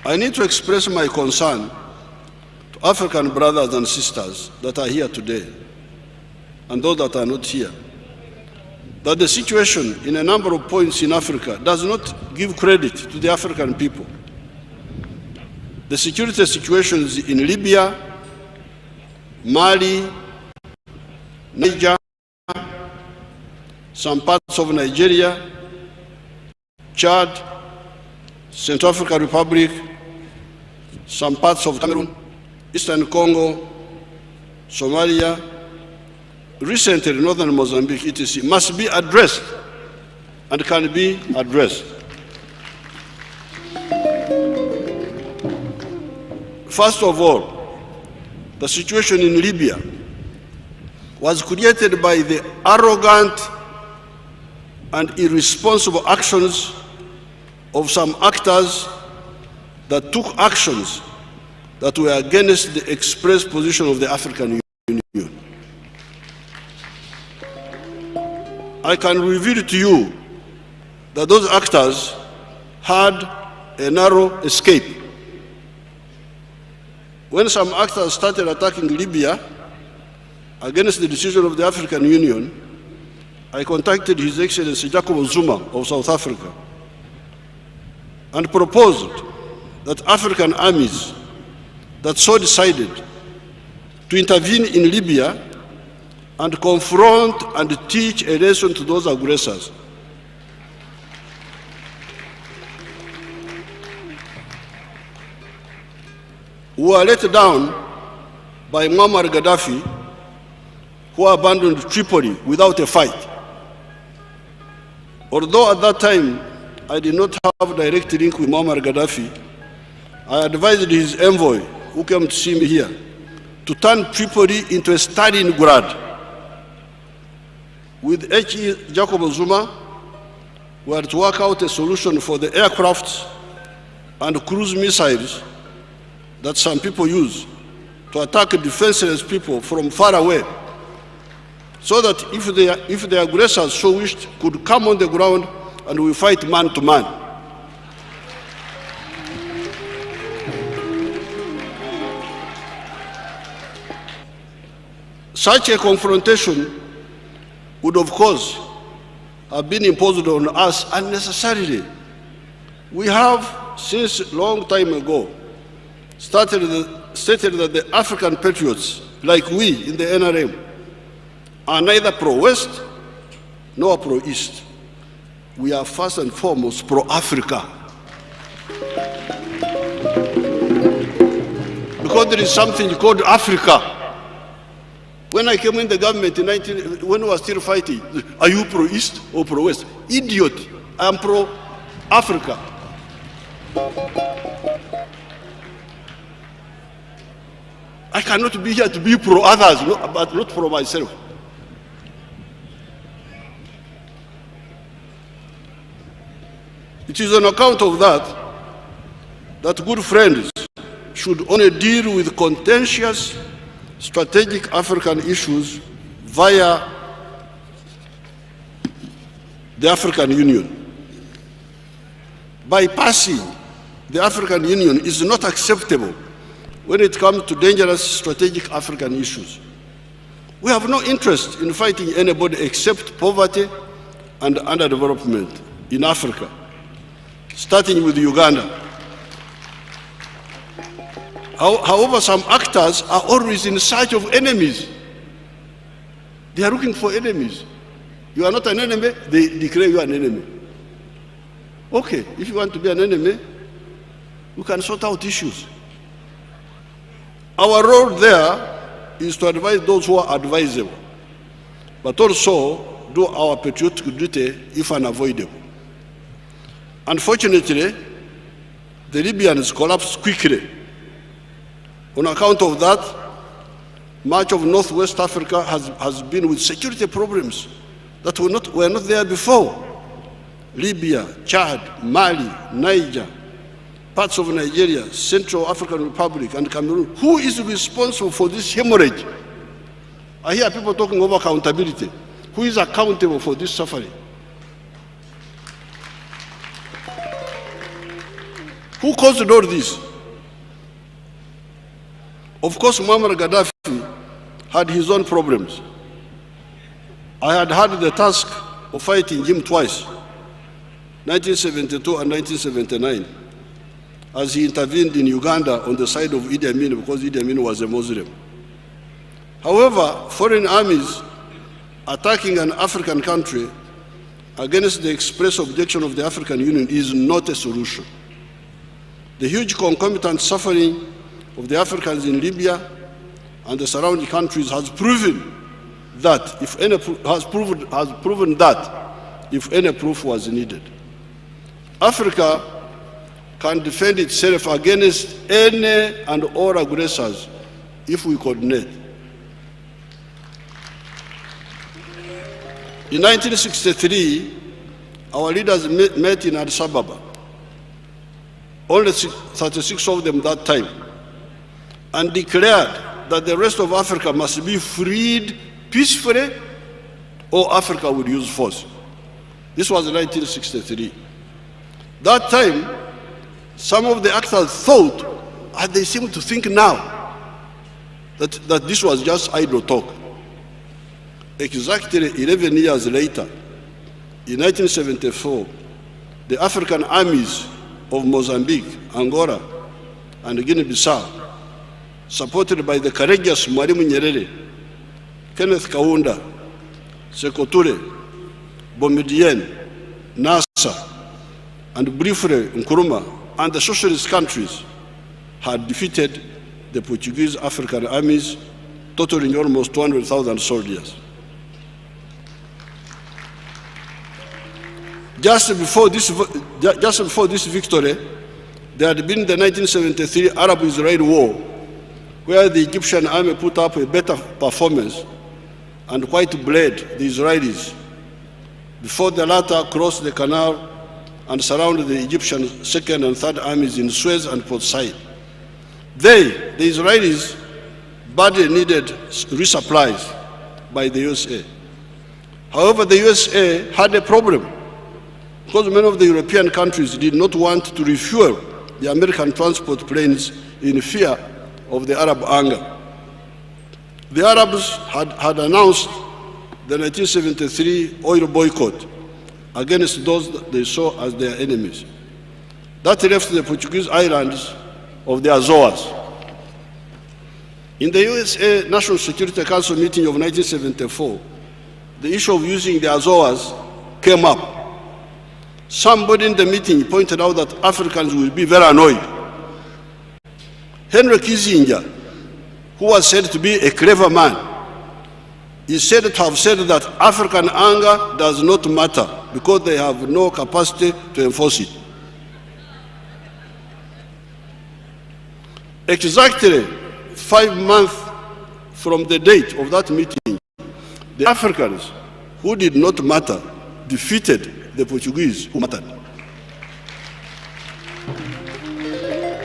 I need to express my concern to African brothers and sisters that are here today and those that are not here, that the situation in a number of points in Africa does not give credit to the African people. The security situations in Libya, Mali, Niger, some parts of Nigeria, Chad, Central African Republic, some parts of Cameroon, Eastern Congo, Somalia, recently northern Mozambique, etc., must be addressed and can be addressed. First of all, the situation in Libya was created by the arrogant and irresponsible actions of some actors that took actions that were against the express position of the African Union. I can reveal to you that those actors had a narrow escape. When some actors started attacking Libya against the decision of the African Union, I contacted His Excellency Jacob Zuma of South Africa and proposed that African armies that so decided to intervene in Libya and confront and teach a lesson to those aggressors. We were let down by Muammar Gaddafi, who abandoned Tripoli without a fight. Although at that time I did not have a direct link with Muammar Gaddafi, I advised his envoy, who came to see me here, to turn Tripoli into a Stalingrad. With H.E. Jacob Zuma, we had to work out a solution for the aircrafts and cruise missiles that some people use to attack defenseless people from far away, so that if the aggressors so wished, could come on the ground and we fight man to man. Such a confrontation would, of course, have been imposed on us unnecessarily. We have, since a long time ago, stated that the African patriots, like we in the NRM, are neither pro-West nor pro-East. We are first and foremost pro-Africa. Because there is something called Africa. When I came in the government when we were still fighting, are you pro-East or pro-West? Idiot, I am pro-Africa. I cannot be here to be pro-others, but not pro myself. It is on account of that good friends should only deal with contentious strategic African issues via the African Union. Bypassing the African Union is not acceptable when it comes to dangerous strategic African issues. We have no interest in fighting anybody except poverty and underdevelopment in Africa, starting with Uganda. However, some actors are always in search of enemies. They are looking for enemies. You are not an enemy, they declare you an enemy. Okay, if you want to be an enemy, you can sort out issues. Our role there is to advise those who are advisable, but also do our patriotic duty if unavoidable. Unfortunately, the Libyans collapsed quickly. On account of that, much of Northwest Africa has been with security problems that were not there before. Libya, Chad, Mali, Niger, parts of Nigeria, Central African Republic, and Cameroon. Who is responsible for this hemorrhage? I hear people talking about accountability. Who is accountable for this suffering? Who caused all this? Of course, Muammar Gaddafi had his own problems. I had had the task of fighting him twice, 1972 and 1979, as he intervened in Uganda on the side of Idi Amin because Idi Amin was a Muslim. However, foreign armies attacking an African country against the express objection of the African Union is not a solution. The huge concomitant suffering of the Africans in Libya and the surrounding countries has proven that if any proof was needed, Africa can defend itself against any and all aggressors if we coordinate. In 1963, our leaders met in Addis Ababa, only 36 of them that time, and declared that the rest of Africa must be freed peacefully or Africa would use force. This was 1963. That time, some of the actors thought, and they seem to think now, that this was just idle talk. Exactly 11 years later, in 1974, the African armies of Mozambique, Angola, and Guinea-Bissau, supported by the courageous Mwalimu Nyerere, Kenneth Kaunda, Sekou Touré, Boumediene, Nasser, and briefly Nkrumah, and the socialist countries, had defeated the Portuguese African armies, totaling almost 200,000 soldiers. Just before this victory, there had been the 1973 Arab-Israeli War, where the Egyptian army put up a better performance and quite bled the Israelis before the latter crossed the canal and surrounded the Egyptian second and third armies in Suez and Port Said. The Israelis, badly needed resupplies by the USA. However, the USA had a problem because many of the European countries did not want to refuel the American transport planes in fear of the Arab anger. The Arabs had announced the 1973 oil boycott against those that they saw as their enemies. That left the Portuguese islands of the Azores. In the USA National Security Council meeting of 1974, the issue of using the Azores came up. Somebody in the meeting pointed out that Africans will be very annoyed. Henry Kissinger, who was said to be a clever man, is said to have said that African anger does not matter because they have no capacity to enforce it. Exactly 5 months from the date of that meeting, the Africans who did not matter defeated the Portuguese who mattered.